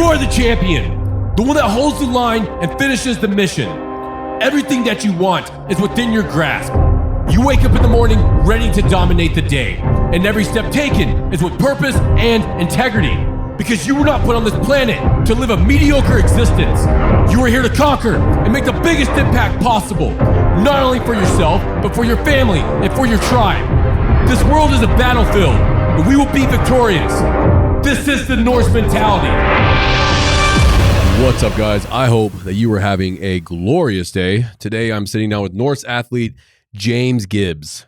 are the champion, the one that holds the line and finishes the mission. Everything that you want is within your grasp. You wake up in the morning ready to dominate the day, and every step taken is with purpose and integrity. Because you were not put on this planet to live a mediocre existence. You are here to conquer and make the biggest impact possible, not only for yourself, but for your family and for your tribe. This world is a battlefield, and we will be victorious. This is the Norse Mentality. What's up, guys? I hope that you are having a glorious day. Today, I'm sitting down with Norse athlete James Gibbs.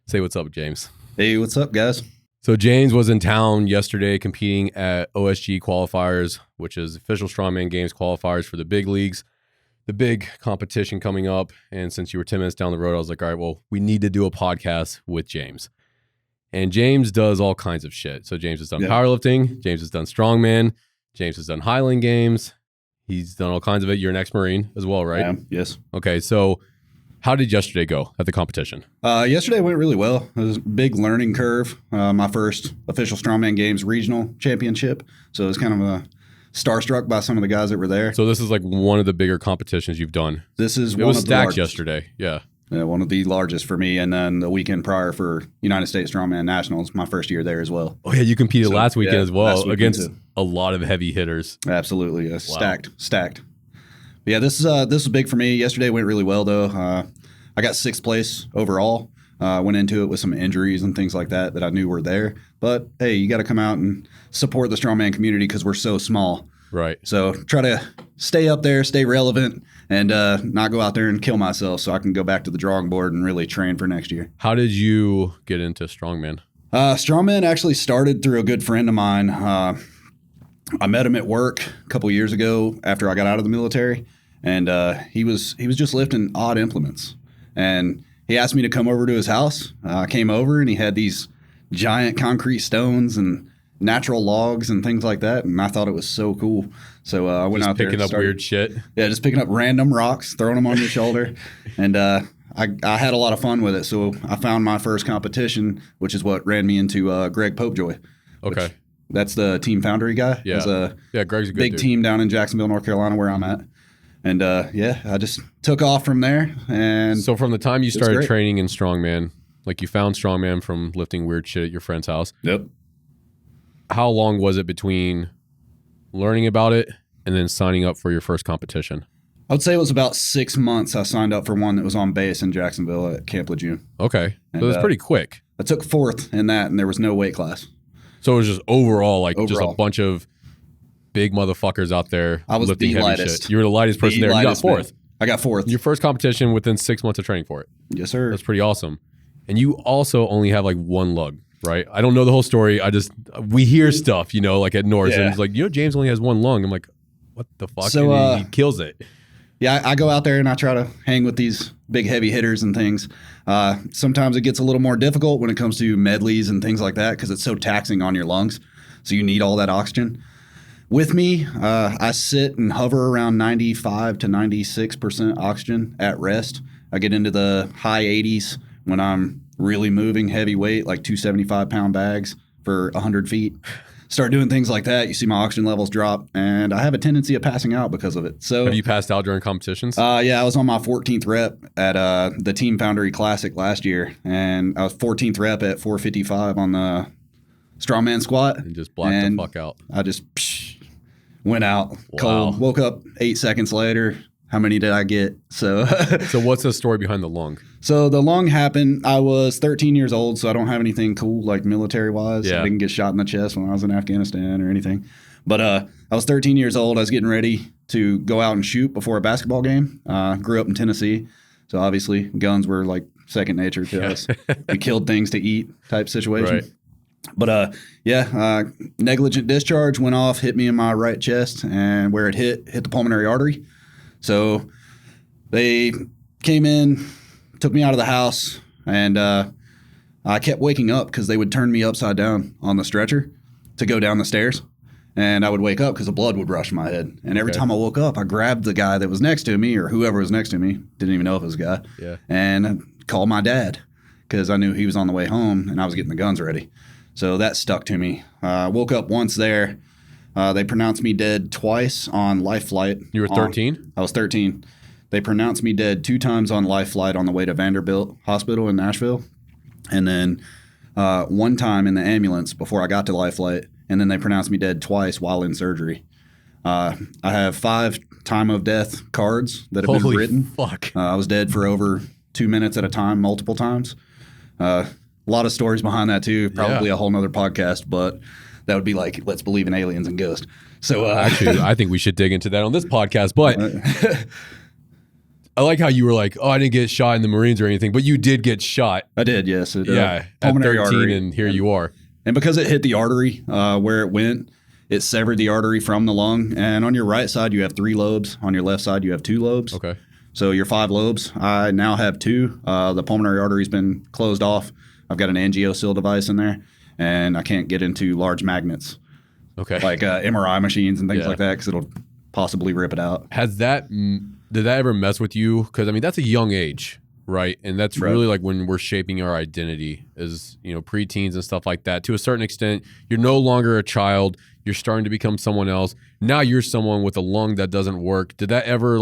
Say what's up, James. Hey, what's up, guys? So James was in town yesterday competing at OSG qualifiers, which is official Strongman Games qualifiers for the big leagues, the big competition coming up. And since you were 10 minutes down the road, I was like, all right, well, we need to do a podcast with James. And James does all kinds of shit. So James has done powerlifting. James has done Strongman. James has done Highland Games. He's done all kinds of it. You're an ex-Marine as well, right? Yes. Okay, so how did yesterday go at the competition? Yesterday went really well. It was a big learning curve. My first official Strongman Games regional championship. So it was kind of a starstruck by some of the guys that were there. So this is like one of the bigger competitions you've done. This is it one was of the stacked largest. Yesterday. Yeah, one of the largest for me. And then the weekend prior for United States Strongman Nationals, my first year there as well. Oh yeah, you competed last weekend as well against too. A lot of heavy hitters. Absolutely, yes. Wow. Stacked. But yeah, this was big for me. Yesterday went really well though. I got sixth place overall. Went into it with some injuries and things like that I knew were there. But hey, you got to come out and support the Strongman community because we're so small. Right. So try to stay up there, stay relevant, and not go out there and kill myself so I can go back to the drawing board and really train for next year. How did you get into Strongman? Strongman actually started through a good friend of mine. I met him at work a couple years ago after I got out of the military, and he was just lifting odd implements. And he asked me to come over to his house. I came over, and he had these giant concrete stones and natural logs and things like that, and I thought it was so cool. So I went out there picking up weird shit. Yeah, just picking up random rocks, throwing them on your shoulder, and I had a lot of fun with it. So I found my first competition, which is what ran me into Greg Popejoy. Okay, that's the Team Foundry guy. Yeah, Greg's a good big dude. Team down in Jacksonville, North Carolina, where I'm at. And I just took off from there. And so from the time you started training in Strongman, like you found Strongman from lifting weird shit at your friend's house. Yep. How long was it between learning about it and then signing up for your first competition? I would say it was about 6 months. I signed up for one that was on base in Jacksonville at Camp Lejeune. Okay. So that's pretty quick. I took fourth in that, and there was no weight class. So it was just overall just a bunch of big motherfuckers out there. I was lifting the heavy lightest. Shit. You were the lightest person there. You got fourth. I got fourth. Your first competition within 6 months of training for it. Yes, sir. That's pretty awesome. And you also only have like one lug, right? I don't know the whole story. We hear stuff, like at Norse, and it's like, James only has one lung. I'm like, what the fuck? So, and he kills it. Yeah, I go out there and I try to hang with these big heavy hitters and things. Sometimes it gets a little more difficult when it comes to medleys and things like that because it's so taxing on your lungs. So you need all that oxygen. With me, I sit and hover around 95 to 96% oxygen at rest. I get into the high 80s when I'm really moving heavy weight, like 275-pound bags for 100 feet. Start doing things like that, you see my oxygen levels drop, and I have a tendency of passing out because of it. So, have you passed out during competitions? Yeah, I was on my 14th rep at the Team Foundry Classic last year, and I was 14th rep at 455 on the Strongman squat. And just blacked the fuck out. I just went out cold. Wow. Woke up 8 seconds later. How many did I get? So what's the story behind the lung? So the lung happened. I was 13 years old, so I don't have anything cool like military-wise. Yeah. I didn't get shot in the chest when I was in Afghanistan or anything. But I was 13 years old. I was getting ready to go out and shoot before a basketball game. Grew up in Tennessee, so obviously guns were like second nature to us. We killed things to eat type situation. Right. But negligent discharge went off, hit me in my right chest, and where it hit the pulmonary artery. So they came in, took me out of the house, and I kept waking up because they would turn me upside down on the stretcher to go down the stairs. And I would wake up because the blood would rush my head. And every time I woke up, I grabbed the guy that was next to me or whoever was next to me. Didn't even know if it was a guy. Yeah. And I called my dad because I knew he was on the way home and I was getting the guns ready. So that stuck to me. Woke up once there. They pronounced me dead twice on life flight. You were 13? I was 13. They pronounced me dead 2 times on life flight on the way to Vanderbilt Hospital in Nashville. And then 1 time in the ambulance before I got to life flight. And then they pronounced me dead twice while in surgery. I have 5 time of death cards that have been written. Fuck. I was dead for over 2 minutes at a time, multiple times. A lot of stories behind that too. Probably a whole nother podcast, but that would be like, let's believe in aliens and ghosts. So actually, I think we should dig into that on this podcast. But I like how you were like, oh, I didn't get shot in the Marines or anything, but you did get shot. I did, yes. At Pulmonary 13, artery. and here you are. And because it hit the artery where it went, it severed the artery from the lung. And on your right side, you have 3 lobes. On your left side, you have 2 lobes. Okay. So your 5 lobes, I now have 2. The pulmonary artery's been closed off. I've got an angio-seal device in there, and I can't get into large magnets. Okay. Like MRI machines and things like that, because it'll possibly rip it out. Did that ever mess with you? Because, I mean, that's a young age, right? And that's really like when we're shaping our identity as, preteens and stuff like that. To a certain extent, you're no longer a child. You're starting to become someone else. Now you're someone with a lung that doesn't work. Did that ever,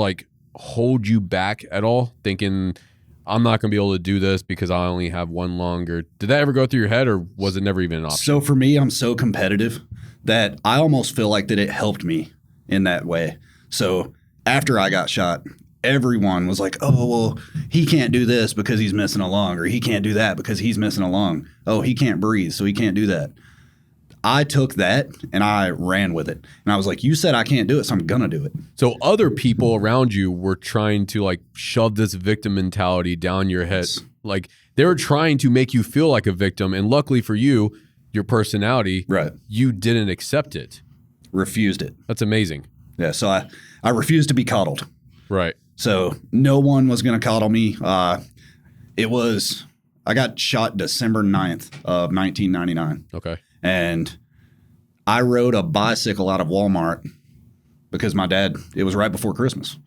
hold you back at all? Thinking, I'm not going to be able to do this because I only have 1 lung? Or did that ever go through your head, or was it never even an option? So for me, I'm so competitive that I almost feel like that it helped me in that way. So after I got shot, everyone was like, oh, well, he can't do this because he's missing a lung, or he can't do that because he's missing a lung. Oh, he can't breathe, so he can't do that. I took that and I ran with it. And I was like, you said I can't do it, so I'm going to do it. So other people around you were trying to shove this victim mentality down your head. Like they were trying to make you feel like a victim. And luckily for you, your personality, you didn't accept it. Refused it. That's amazing. Yeah, so I refused to be coddled. Right. So no one was going to coddle me. I got shot December 9th of 1999. Okay. And I rode a bicycle out of Walmart because my dad, it was right before Christmas.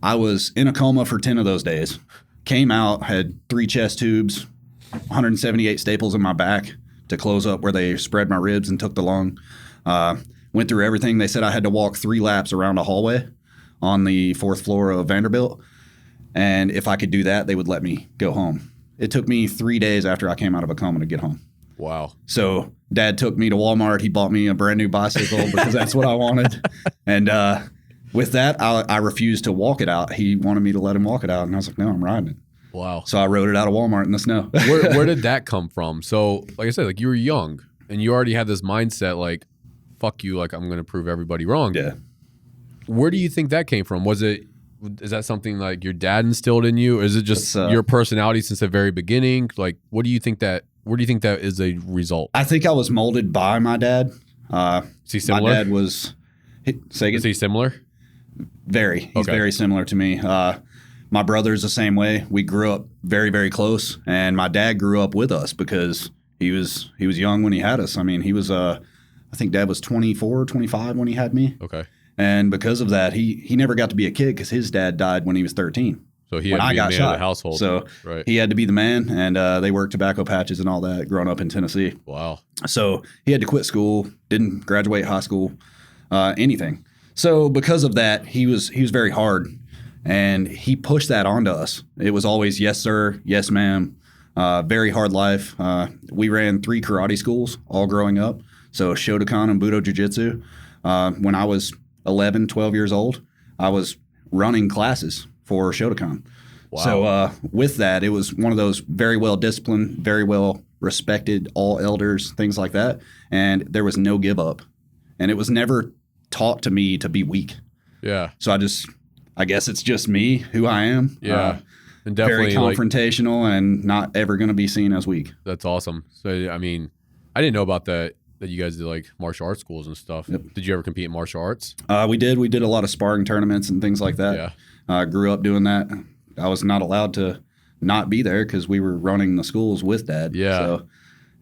I was in a coma for 10 of those days. Came out, had 3 chest tubes, 178 staples in my back to close up where they spread my ribs and took the lung. Went through everything. They said I had to walk 3 laps around a hallway on the 4th floor of Vanderbilt. And if I could do that, they would let me go home. It took me 3 days after I came out of a coma to get home. Wow. So Dad took me to Walmart. He bought me a brand new bicycle because that's what I wanted. And with that, I refused to walk it out. He wanted me to let him walk it out. And I was like, no, I'm riding it. Wow. So I rode it out of Walmart in the snow. Where did that come from? So like I said, you were young and you already had this mindset fuck you, I'm going to prove everybody wrong. Yeah. Where do you think that came from? Is that something your dad instilled in you? Or is it just your personality since the very beginning? Where do you think that is a result? I think I was molded by my dad. Is he similar? My dad was... Is he similar? Very. He's very similar to me. My brother's the same way. We grew up very, very close. And my dad grew up with us because he was young when he had us. I mean, he was... I think Dad was 24, 25 when he had me. Okay. And because of that, he never got to be a kid because his dad died when he was 13. So he had to be the man of the household. So he had to be the man, and they worked tobacco patches and all that growing up in Tennessee. Wow. So he had to quit school, didn't graduate high school, anything. So because of that, he was very hard, and he pushed that onto us. It was always yes, sir, yes, ma'am. Very hard life. We ran 3 karate schools all growing up. So Shotokan and Budo Jiu-Jitsu. When I was 11, 12 years old, I was running classes for Shotokan. Wow. So with that, it was one of those very well disciplined, very well respected, all elders, things like that. And there was no give up. And it was never taught to me to be weak. Yeah. So I guess it's just me, who I am. Yeah. And definitely very confrontational and not ever going to be seen as weak. That's awesome. So, I mean, I didn't know about that you guys did martial arts schools and stuff. Yep. Did you ever compete in martial arts? We did. We did a lot of sparring tournaments and things like that. Yeah. Grew up doing that. I was not allowed to not be there because we were running the schools with Dad. Yeah. So,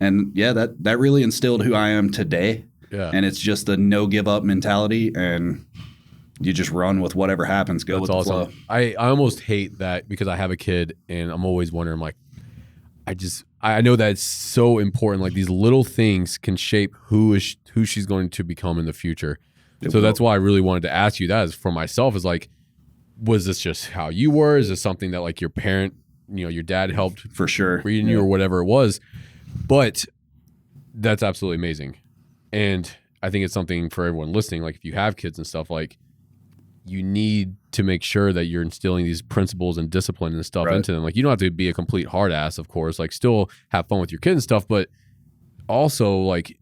that really instilled who I am today. Yeah. And it's just the no give up mentality, and you just run with whatever happens. Go with the flow. I almost hate that because I have a kid and I'm always wondering I know that it's so important. Like these little things can shape who she's going to become in the future. That's why I really wanted to ask you that. Is for myself, is like, was this just how you were? Is this something that like your parent, your dad helped for sure reading you or whatever it was? But that's absolutely amazing. And I think it's something for everyone listening. Like if you have kids and stuff, like you need to make sure that you're instilling these principles and discipline and stuff into them. Like you don't have to be a complete hard ass, of course, like still have fun with your kids and stuff, but also like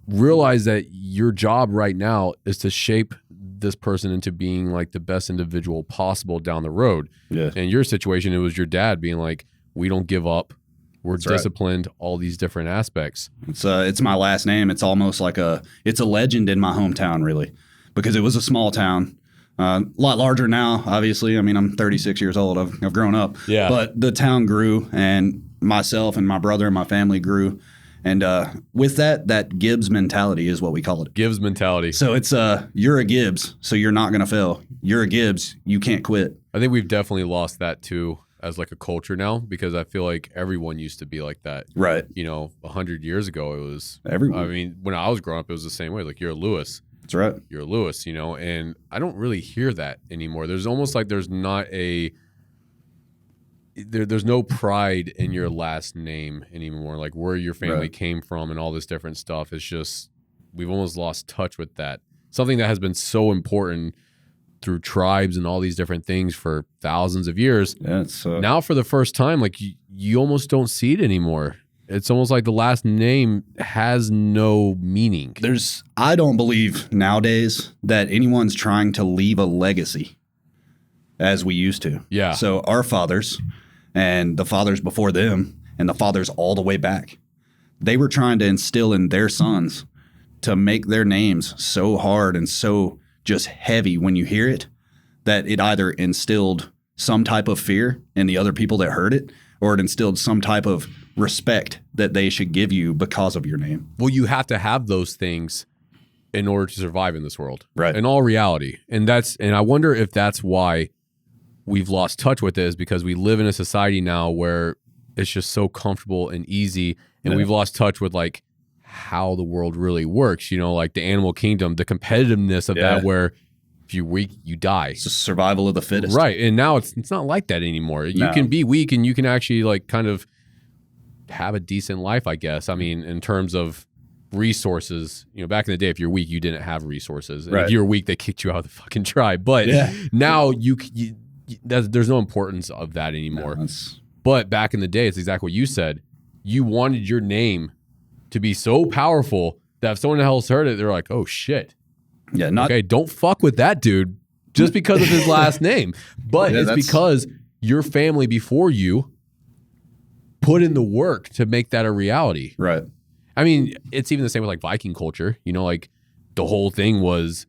realize that your job right now is to shape this person into being like the best individual possible down the road. Yeah. In your situation, it was your dad being like, we don't give up. We're disciplined, all these different aspects. It's my last name. It's almost like it's a legend in my hometown, really, because it was a small town. A lot larger now, obviously. I mean, I'm 36 years old. I've grown up. Yeah. But the town grew, and myself and my brother and my family grew. And with that Gibbs mentality is what we call it. Gibbs mentality. So it's you're a Gibbs, so you're not going to fail. You're a Gibbs, you can't quit. I think we've definitely lost that too as like a culture now, because I feel like everyone used to be like that. Right. 100 years ago, it was everyone. I mean, when I was growing up, it was the same way. Like, you're a Lewis. That's right. You're a Lewis, and I don't really hear that anymore. There's almost like there's not there's no pride in your last name anymore, like where your family came from and all this different stuff. It's just, we've almost lost touch with that. Something that has been so important through tribes and all these different things for thousands of years. Yeah, it's, now for the first time, like you almost don't see it anymore. It's almost like the last name has no meaning. I don't believe nowadays that anyone's trying to leave a legacy as we used to. Yeah. So our fathers and the fathers before them and the fathers all the way back, they were trying to instill in their sons to make their names so hard and so just heavy when you hear it, that it either instilled some type of fear in the other people that heard it, or it instilled some type of respect that they should give you because of your name. Well, you have to have those things in order to survive in this world. Right. In all reality. And I wonder if that's why we've lost touch with it, is because we live in a society now where it's just so comfortable and easy, and we've lost touch with like how the world really works, like the animal kingdom, the competitiveness of that, where if you're weak, you die. It's just survival of the fittest. Right. And now it's not like that anymore. You can be weak and you can actually like kind of have a decent life, I guess. I mean, in terms of resources, back in the day, if you're weak, you didn't have resources. And if you were weak, they kicked you out of the fucking tribe. But now there's no importance of that anymore. No, but back in the day, it's exactly what you said. You wanted your name to be so powerful that if someone else heard it, they're like, oh shit. Yeah, okay, don't fuck with that dude just because of his last name. But it's because your family before you put in the work to make that a reality. Right. I mean, it's even the same with like Viking culture. Like the whole thing was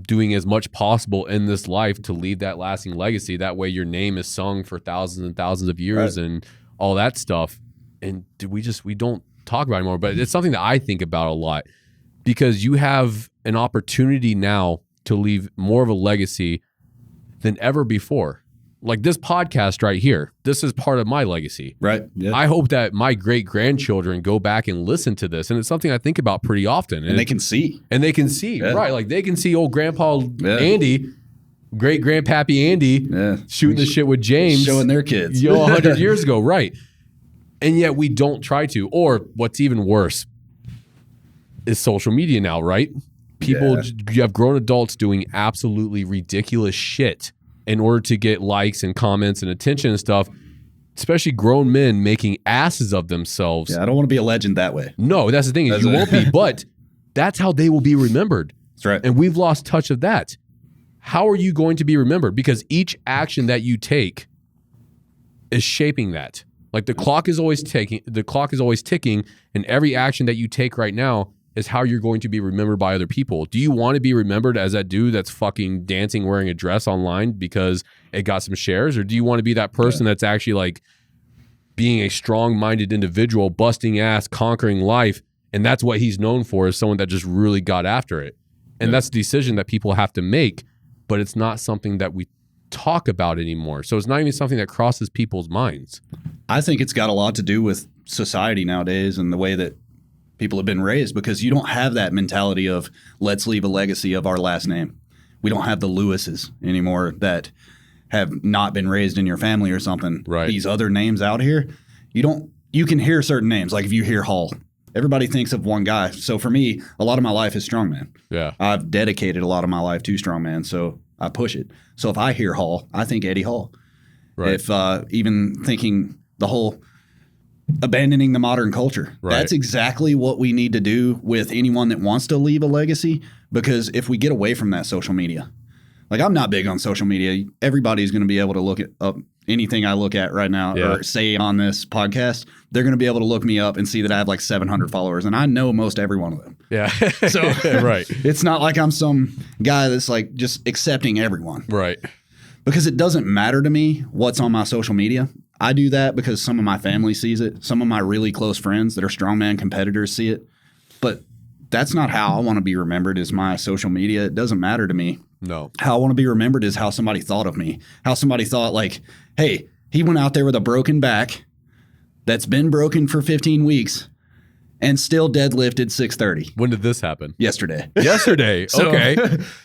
doing as much possible in this life to leave that lasting legacy. That way your name is sung for thousands and thousands of years and all that stuff. And we don't talk about it anymore. But it's something that I think about a lot, because you have an opportunity now to leave more of a legacy than ever before. Like this podcast right here, this is part of my legacy. Right. Yeah. I hope that my great-grandchildren go back and listen to this. And it's something I think about pretty often. And they can see. Right. Like they can see old Grandpa Andy, great-grandpappy Andy shooting the shit with James. Showing their kids. 100 years ago. Right. And yet we don't try to. Or what's even worse is social media now, right? People, you have grown adults doing absolutely ridiculous shit in order to get likes and comments and attention and stuff, especially grown men making asses of themselves. Yeah, I don't want to be a legend that way. No, that's the thing. You won't be, but that's how they will be remembered. That's right. And we've lost touch of that. How are you going to be remembered? Because each action that you take is shaping that. Like the clock is always ticking, and every action that you take right now is how you're going to be remembered by other people. Do you want to be remembered as that dude that's fucking dancing wearing a dress online because it got some shares? Or do you want to be that person that's actually like being a strong-minded individual, busting ass, conquering life, and that's what he's known for, is someone that just really got after it? And that's a decision that people have to make, but it's not something that we talk about anymore. So it's not even something that crosses people's minds. I think it's got a lot to do with society nowadays and the way that people have been raised, because you don't have that mentality of let's leave a legacy of our last name. We don't have the Lewises anymore that have not been raised in your family or something. Right. These other names out here, you can hear certain names. Like if you hear Hall, everybody thinks of one guy. So for me, a lot of my life is Strongman. Yeah. I've dedicated a lot of my life to Strongman, so I push it. So if I hear Hall, I think Eddie Hall. Right. If even thinking the whole abandoning the modern culture, Right. that's exactly what we need to do with anyone that wants to leave a legacy. Because if we get away from that social media, like I'm not big on social media. Everybody's going to be able to look up anything I look at right now or say on this podcast. They're going to be able to look me up and see that I have like 700 followers, and I know most every one of them. Yeah. So right. It's not like I'm some guy that's like just accepting everyone. Right. Because it doesn't matter to me what's on my social media. I do that because some of my family sees it. Some of my really close friends that are strongman competitors see it. But that's not how I want to be remembered, is my social media. It doesn't matter to me. No. How I want to be remembered is how somebody thought of me. How somebody thought like, hey, he went out there with a broken back that's been broken for 15 weeks and still deadlifted 630. When did this happen? Yesterday. Yesterday. So- Okay.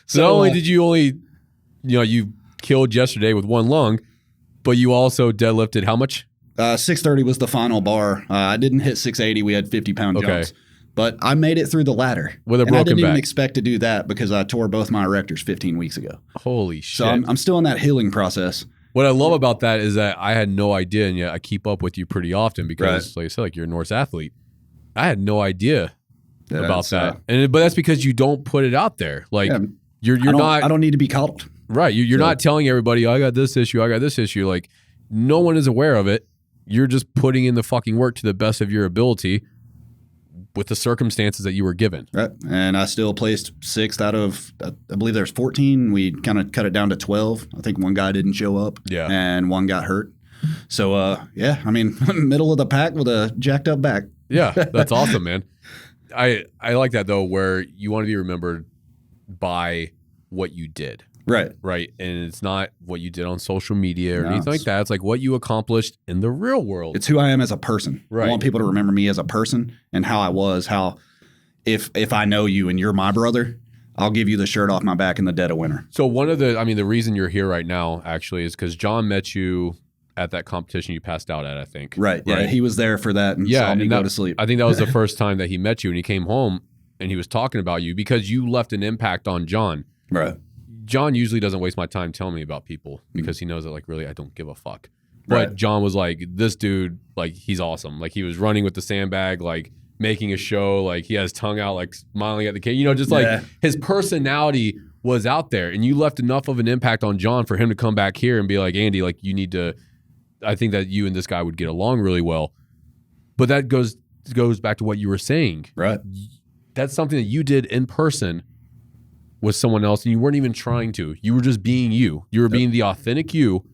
So not only did you killed yesterday with one lung, but you also deadlifted how much? 630 was the final bar. I didn't hit 680. We had 50-pound jumps. But I made it through the ladder. With a and I broken didn't even back. expect to do that because I tore both my erectors 15 weeks ago. Holy shit. So I'm still in that healing process. What I love about that is that I had no idea, and yet I keep up with you pretty often because, like I said, like you're a Norse athlete. I had no idea about that, but that's because you don't put it out there. Like you're not. I don't need to be coddled. Right. You're not telling everybody, I got this issue, I got this issue. Like no one is aware of it. You're just putting in the fucking work to the best of your ability with the circumstances that you were given. Right. And I still placed 6th out of, I believe there's 14. We kind of cut it down to 12. I think one guy didn't show up. Yeah. And one got hurt. So, I mean, middle of the pack with a jacked up back. Yeah. That's awesome, man. I like that though, where you want to be remembered by what you did. Right. Right. And it's not what you did on social media or anything like that. It's like what you accomplished in the real world. It's who I am as a person. Right. I want people to remember me as a person and how I was, how if I know you and you're my brother, I'll give you the shirt off my back in the dead of winter. So the reason you're here right now actually is because John met you at that competition you passed out at, I think. Right. Yeah. He was there for that and saw me go to sleep. I think that was the first time that he met you, and he came home and he was talking about you because you left an impact on John. Right. John usually doesn't waste my time telling me about people because he knows that like really I don't give a fuck. But John was like, this dude, like he's awesome. Like he was running with the sandbag, like making a show, like he has tongue out, like smiling at the kid, just like his personality was out there. And you left enough of an impact on John for him to come back here and be like, Andy, like you need to, I think that you and this guy would get along really well. But that goes back to what you were saying. Right. That's something that you did in person with someone else, and you weren't even trying to. You were just being you. You were being the authentic you,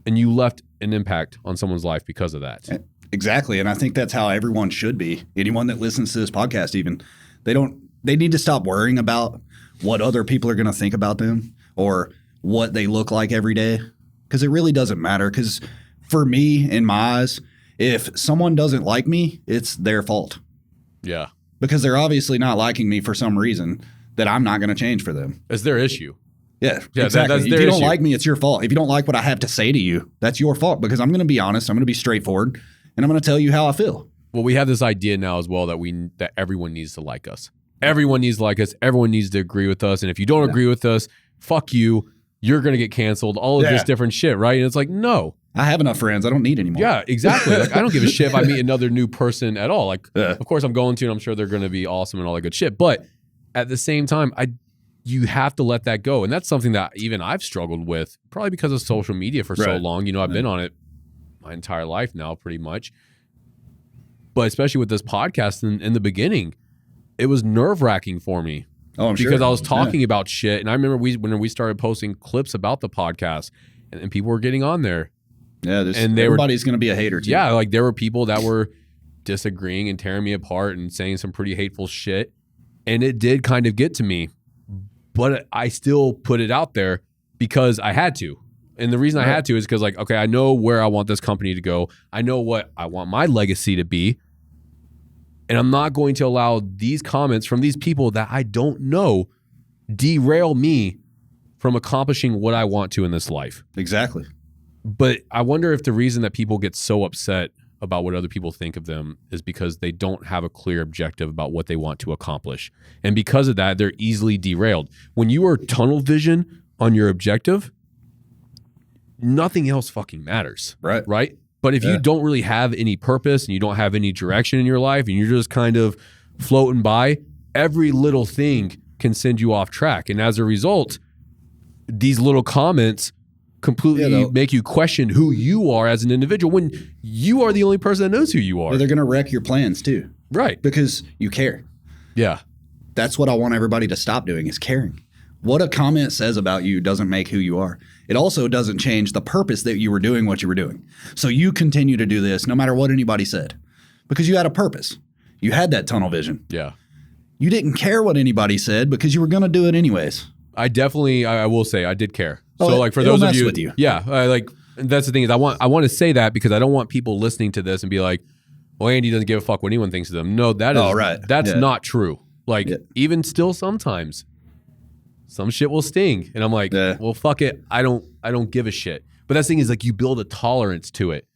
and you left an impact on someone's life because of that. Exactly. And I think that's how everyone should be. Anyone that listens to this podcast even, they need to stop worrying about what other people are going to think about them or what they look like every day, because it really doesn't matter. Because for me, in my eyes, if someone doesn't like me, it's their fault. Yeah. Because they're obviously not liking me for some reason that I'm not going to change for them. It's their issue. Yeah, exactly. That's if their you don't issue. like me, it's your fault. If you don't like what I have to say to you, that's your fault, because I'm going to be honest, I'm going to be straightforward, and I'm going to tell you how I feel. Well, we have this idea now as well that everyone needs to like us. Everyone needs to like us. Everyone needs to agree with us. And if you don't agree with us, fuck you. You're going to get canceled. All of this different shit, right? And it's like, no. I have enough friends. I don't need any more. Yeah, exactly. Like I don't give a shit if I meet another new person at all. Like, of course I'm going to, and I'm sure they're going to be awesome and all that good shit. But at the same time, you have to let that go. And that's something that even I've struggled with, probably because of social media for so long. I've been on it my entire life now, pretty much. But especially with this podcast in the beginning, it was nerve-wracking for me. Oh, I'm sure. Because I was talking about shit. And I remember when we started posting clips about the podcast, and people were getting on there. Yeah, everybody's going to be a hater too. Yeah, like there were people that were disagreeing and tearing me apart and saying some pretty hateful shit. And it did kind of get to me. But I still put it out there because I had to. And the reason I had to is because, like, okay, I know where I want this company to go. I know what I want my legacy to be. And I'm not going to allow these comments from these people that I don't know derail me from accomplishing what I want to in this life. Exactly. But I wonder if the reason that people get so upset about what other people think of them is because they don't have a clear objective about what they want to accomplish. And because of that, they're easily derailed. When you are tunnel vision on your objective, nothing else fucking matters. Right? But if you don't really have any purpose and you don't have any direction in your life and you're just kind of floating by, every little thing can send you off track. And as a result, these little comments completely make you question who you are as an individual when you are the only person that knows who you are. They're going to wreck your plans too. Right. Because you care. Yeah. That's what I want everybody to stop doing is caring. What a comment says about you doesn't make who you are. It also doesn't change the purpose that you were doing what you were doing. So you continue to do this no matter what anybody said because you had a purpose. You had that tunnel vision. Yeah. You didn't care what anybody said because you were going to do it anyways. I will say I did care. So like for those of you, with you. Yeah, like that's the thing is I want to say that because I don't want people listening to this and be like, well, Andy doesn't give a fuck what anyone thinks of them. No, that's not true. Like even still sometimes some shit will sting and I'm like, well, fuck it. I don't give a shit. But that's the thing is like you build a tolerance to it.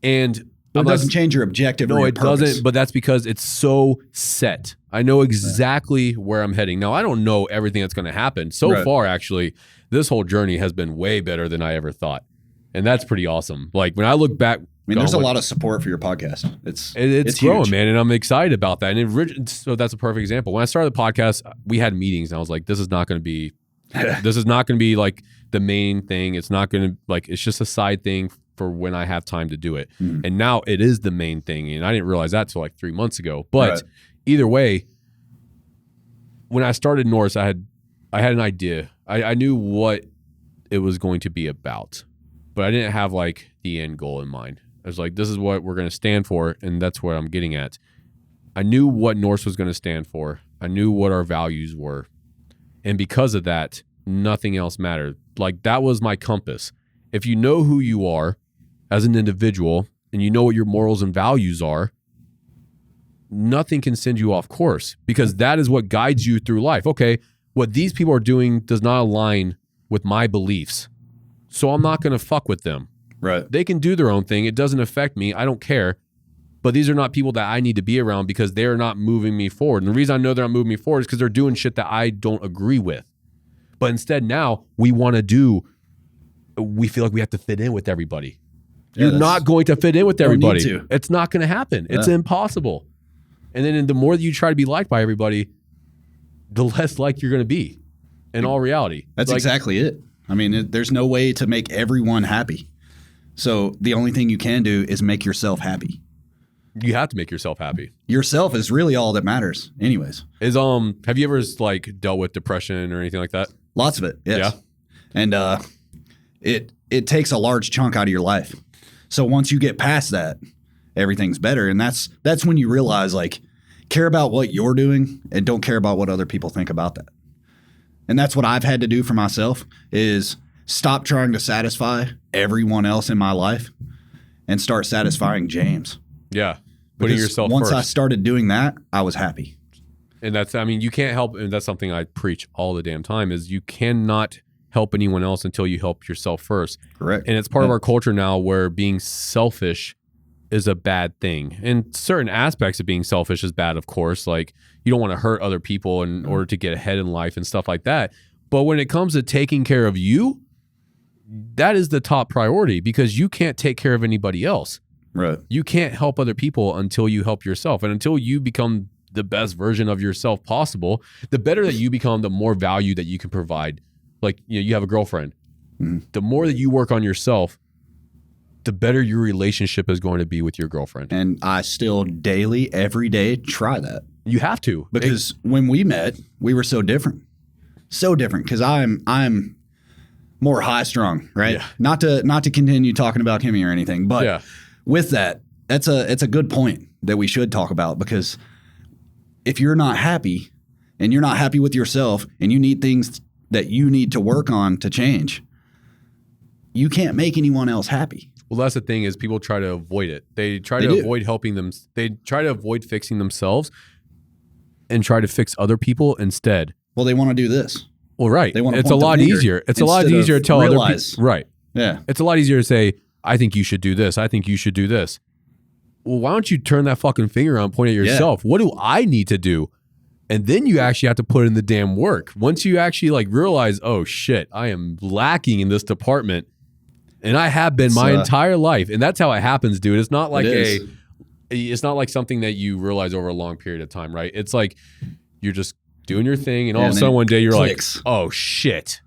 And but it doesn't change your objective. No, or your it purpose. doesn't. But that's because it's so set. I know exactly where I'm heading. Now, I don't know everything that's going to happen. So far, actually, this whole journey has been way better than I ever thought. And that's pretty awesome. Like when I look back. I mean, there's a lot of support for your podcast. It's growing, huge. Man. And I'm excited about that. And so that's a perfect example. When I started the podcast, we had meetings and I was like, this is not going to be like the main thing. It's not going to like, it's just a side thing for when I have time to do it. And now it is the main thing. And I didn't realize that till like 3 months ago. But either way, when I started Norse, I had an idea. I knew what it was going to be about, but I didn't have like the end goal in mind. I was like, this is what we're going to stand for. And that's what I'm getting at. I knew what Norse was going to stand for. I knew what our values were. And because of that, nothing else mattered. Like that was my compass. If you know who you are as an individual and you know what your morals and values are, nothing can send you off course because that is what guides you through life. Okay, what these people are doing does not align with my beliefs. So I'm not going to fuck with them. Right. They can do their own thing. It doesn't affect me. I don't care. But these are not people that I need to be around because they're not moving me forward. And the reason I know they're not moving me forward is because they're doing shit that I don't agree with. But instead now we feel like we have to fit in with everybody. You're not going to fit in with everybody. It's not going to happen. It's impossible. And then the more that you try to be liked by everybody, the less like you're going to be in all reality. That's exactly it. I mean, there's no way to make everyone happy. So the only thing you can do is make yourself happy. You have to make yourself happy. Yourself is really all that matters anyways. Have you ever like dealt with depression or anything like that? Lots of it. Yes. Yeah. And it takes a large chunk out of your life. So once you get past that, everything's better. And that's when you realize like care about what you're doing and don't care about what other people think about that. And that's what I've had to do for myself is stop trying to satisfy everyone else in my life and start satisfying James. Yeah. Putting yourself once first. I started doing that, I was happy. And you can't help, and that's something I preach all the damn time, is you cannot help anyone else until you help yourself first. Correct. And it's part of our culture now where being selfish is a bad thing. And certain aspects of being selfish is bad, of course. Like you don't want to hurt other people in order to get ahead in life and stuff like that. But when it comes to taking care of you, that is the top priority because you can't take care of anybody else. Right. You can't help other people until you help yourself. And until you become the best version of yourself possible, the better that you become, the more value that you can provide. Like, you have a girlfriend. Mm-hmm. The more that you work on yourself, the better your relationship is going to be with your girlfriend. And I still daily, every day, try that. You have to. Because when we met, we were so different. So different. Because I'm more high strung, right? Yeah. Not to continue talking about Kimmy or anything, but with that, it's a good point that we should talk about, because if you're not happy and you're not happy with yourself and you need things that you need to work on to change, you can't make anyone else happy. Well, that's the thing is people try to avoid it. They try They to do. avoid helping them. They try to avoid fixing themselves and try to fix other people instead. Well, they want to do this. Well, right. They want to It's a point the lot finger easier. It's a lot instead easier of to tell other realize. people. Right. Yeah. It's a lot easier to say, I think you should do this. I think you should do this. Well, why don't you turn that fucking finger on and point at yourself? What do I need to do? And then you actually have to put in the damn work. Once you actually like realize, oh shit, I am lacking in this department. And I have been my entire life. And that's how it happens, dude. It's not like it's not like something that you realize over a long period of time, right? It's like you're just doing your thing and all of a sudden one day you're clicks. Like, oh shit.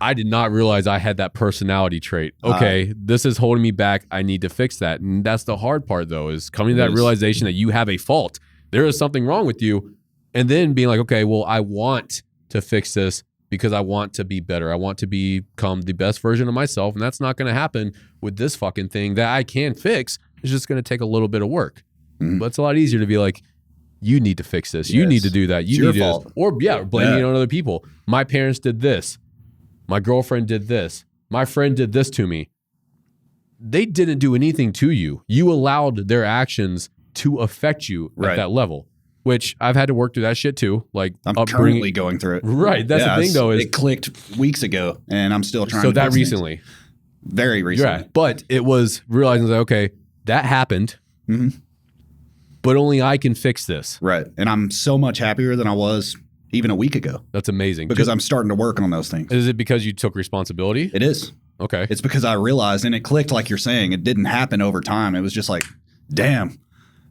I did not realize I had that personality trait. Okay, this is holding me back. I need to fix that. And that's the hard part though, is coming to that realization that you have a fault. There is something wrong with you. And then being like, okay, well, I want to fix this because I want to be better. I want to become the best version of myself. And that's not going to happen with this fucking thing that I can fix. It's just going to take a little bit of work. But it's a lot easier to be like, you need to fix this. You need to do that. You need to, fault. or blaming it on other people. My parents did this. My girlfriend did this. My friend did this to me. They didn't do anything to you. You allowed their actions to affect you at that level, which I've had to work through that shit too. Like I'm currently going through it. Right. That's the thing though. Is it clicked weeks ago and I'm still trying to that fix recently. things. Very recently. Yeah. But it was realizing that, okay, that happened. But only I can fix this. Right. And I'm so much happier than I was even a week ago. That's amazing. Because I'm starting to work on those things. Is it because you took responsibility? It is. Okay. It's because I realized, and it clicked like you're saying. It didn't happen over time. It was just like, damn,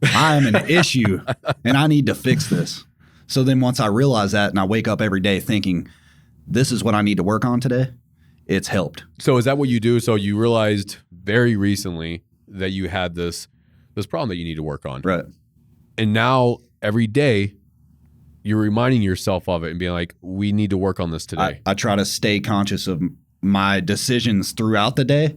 I am an issue and I need to fix this. So then once I realize that and I wake up every day thinking, this is what I need to work on today, it's helped. So is that what you do? So you realized very recently that you had this problem that you need to work on. Right. And now every day you're reminding yourself of it and being like, we need to work on this today. I try to stay conscious of my decisions throughout the day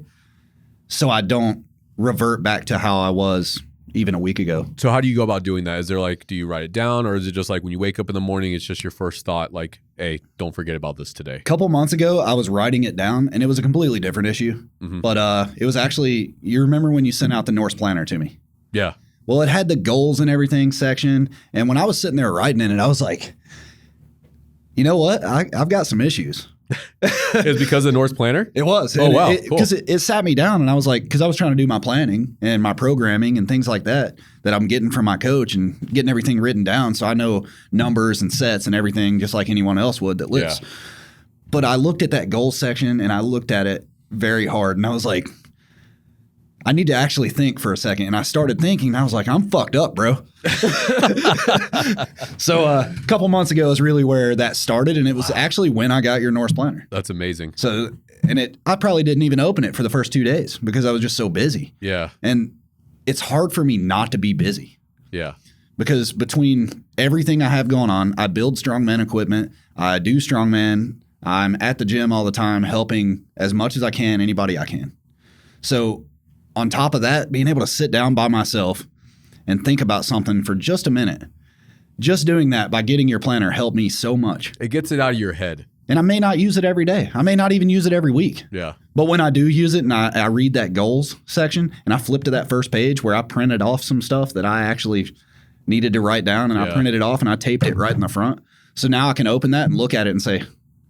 so I don't revert back to how I was even a week ago. So how do you go about doing that? Is there like, do you write it down, or is it just like when you wake up in the morning, it's just your first thought like, hey, don't forget about this today? A couple months ago, I was writing it down and it was a completely different issue. But it was actually, you remember when you sent out the Norse planner to me? Yeah. Well, it had the goals and everything section. And when I was sitting there writing in it, I was like, you know what? I've got some issues. It's because of the Norse planner? It was. Oh, wow. Because it sat me down and I was like, because I was trying to do my planning and my programming and things like that I'm getting from my coach and getting everything written down. So I know numbers and sets and everything just like anyone else would that lifts. Yeah. But I looked at that goals section and I looked at it very hard and I was like, I need to actually think for a second. And I started thinking, and I was like, I'm fucked up, bro. So a couple months ago is really where that started. And it was actually when I got your Norse planner. That's amazing. So, and I probably didn't even open it for the first 2 days because I was just so busy. Yeah. And it's hard for me not to be busy. Yeah. Because between everything I have going on, I build strongman equipment, I do strongman, I'm at the gym all the time, helping as much as I can, anybody I can. So on top of that, being able to sit down by myself and think about something for just a minute, just doing that by getting your planner helped me so much. It gets it out of your head. And I may not use it every day. I may not even use it every week. Yeah. But when I do use it and I read that goals section and I flip to that first page where I printed off some stuff that I actually needed to write down and I printed it off and I taped it right in the front. So now I can open that and look at it and say,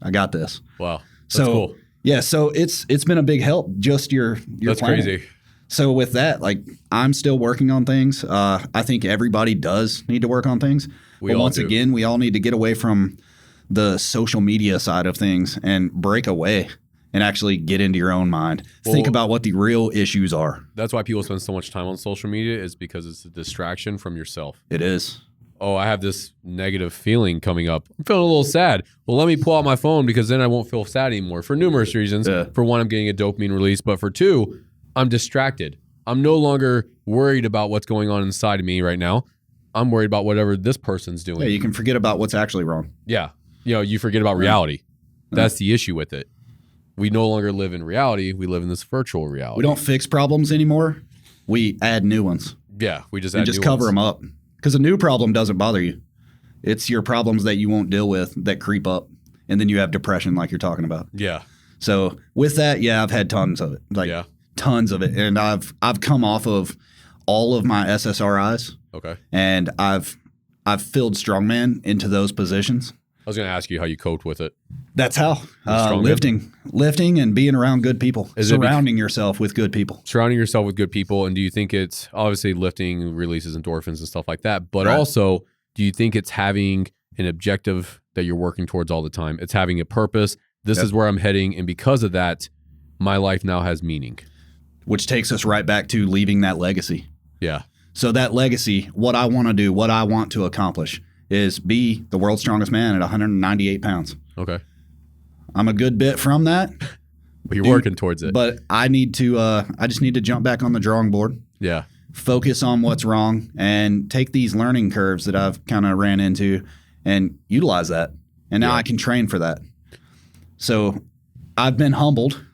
I got this. Wow. That's cool. Yeah, so it's been a big help, just your That's planner. crazy. So with that, like I'm still working on things. I think everybody does need to work on things. But once again, we all need to get away from the social media side of things and break away and actually get into your own mind. Think about what the real issues are. That's why people spend so much time on social media, is because it's a distraction from yourself. It is. Oh, I have this negative feeling coming up. I'm feeling a little sad. Well, let me pull out my phone because then I won't feel sad anymore for numerous reasons. Yeah. For one, I'm getting a dopamine release, but for two, I'm distracted. I'm no longer worried about what's going on inside of me right now. I'm worried about whatever this person's doing. Yeah, you can forget about what's actually wrong. Yeah. You know, you forget about reality. That's the issue with it. We no longer live in reality. We live in this virtual reality. We don't fix problems anymore. We add new ones. Yeah, we just And just cover them up. Because a new problem doesn't bother you. It's your problems that you won't deal with that creep up. and then you have depression like you're talking about. Yeah. So with that, yeah, I've had tons of it, tons of it. And I've come off of all of my SSRIs. Okay. And I've filled Strongman into those positions. I was going to ask you how you coped with it. That's how. Lifting and being around good people. Surrounding yourself with good people. Surrounding yourself with good people. And do you think it's obviously lifting releases endorphins and stuff like that, but also do you think it's having an objective that you're working towards all the time? It's having a purpose. This is where I'm heading. And because of that, my life now has meaning. Which takes us right back to leaving that legacy. Yeah. So that legacy, what I want to do, what I want to accomplish is be the world's strongest man at 198 pounds. Okay. I'm a good bit from that. But you're working towards it. But I need to, I just need to jump back on the drawing board. Yeah. Focus on what's wrong and take these learning curves that I've kind of ran into and utilize that. And now I can train for that. So I've been humbled.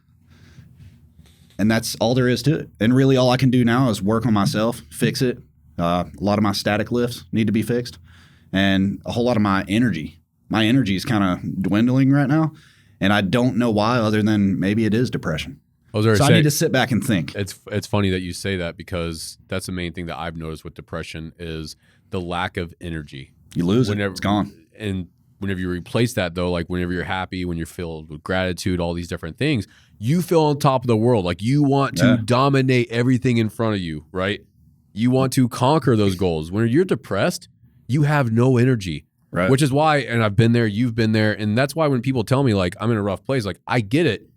And that's all there is to it. And really all I can do now is work on myself, fix it. A lot of my static lifts need to be fixed. And a whole lot of my energy is kind of dwindling right now. And I don't know why other than maybe it is depression. I need to sit back and think. It's funny that you say that because that's the main thing that I've noticed with depression is the lack of energy. You lose it. It's gone. And whenever you replace that though, like whenever you're happy, when you're filled with gratitude, all these different things, you feel on top of the world. Like you want to dominate everything in front of you, right? You want to conquer those goals. When you're depressed, you have no energy, right? Which is why, and I've been there, you've been there. And that's why when people tell me like, I'm in a rough place, like I get it.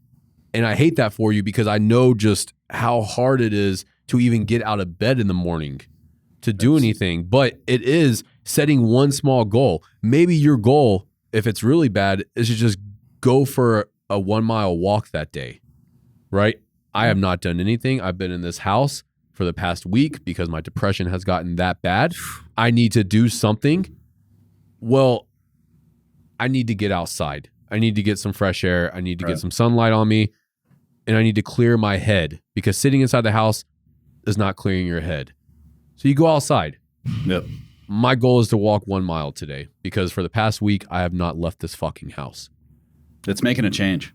And I hate that for you because I know just how hard it is to even get out of bed in the morning to do anything. But it is setting one small goal. Maybe your goal, if it's really bad, is to just go for a 1 mile walk that day, right? I have not done anything. I've been in this house for the past week because my depression has gotten that bad. I need to do something. Well, I need to get outside. I need to get some fresh air. I need to get some sunlight on me. And I need to clear my head because sitting inside the house is not clearing your head. So you go outside. Yep. My goal is to walk 1 mile today because for the past week, I have not left this fucking house. It's making a change.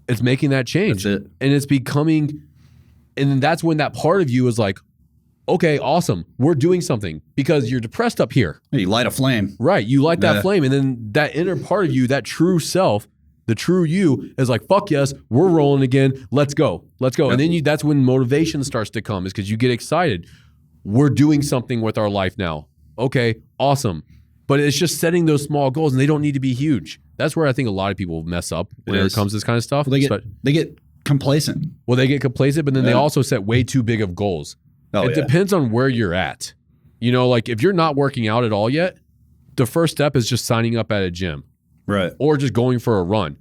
It's making that change. That's it. And it's becoming, and then that's when that part of you is like, okay, awesome. We're doing something because you're depressed up here. You light a flame. Right. You light that flame. And then that inner part of you, that true self, the true you is like, fuck yes, we're rolling again. Let's go. Let's go. Yep. And then that's when motivation starts to come is because you get excited. We're doing something with our life now. Okay, awesome. But it's just setting those small goals and they don't need to be huge. That's where I think a lot of people mess up when it comes to this kind of stuff. Well, they get complacent. Well, they get complacent, but then they also set way too big of goals. It depends on where you're at. You know, like if you're not working out at all yet, the first step is just signing up at a gym. Right. Or just going for a run.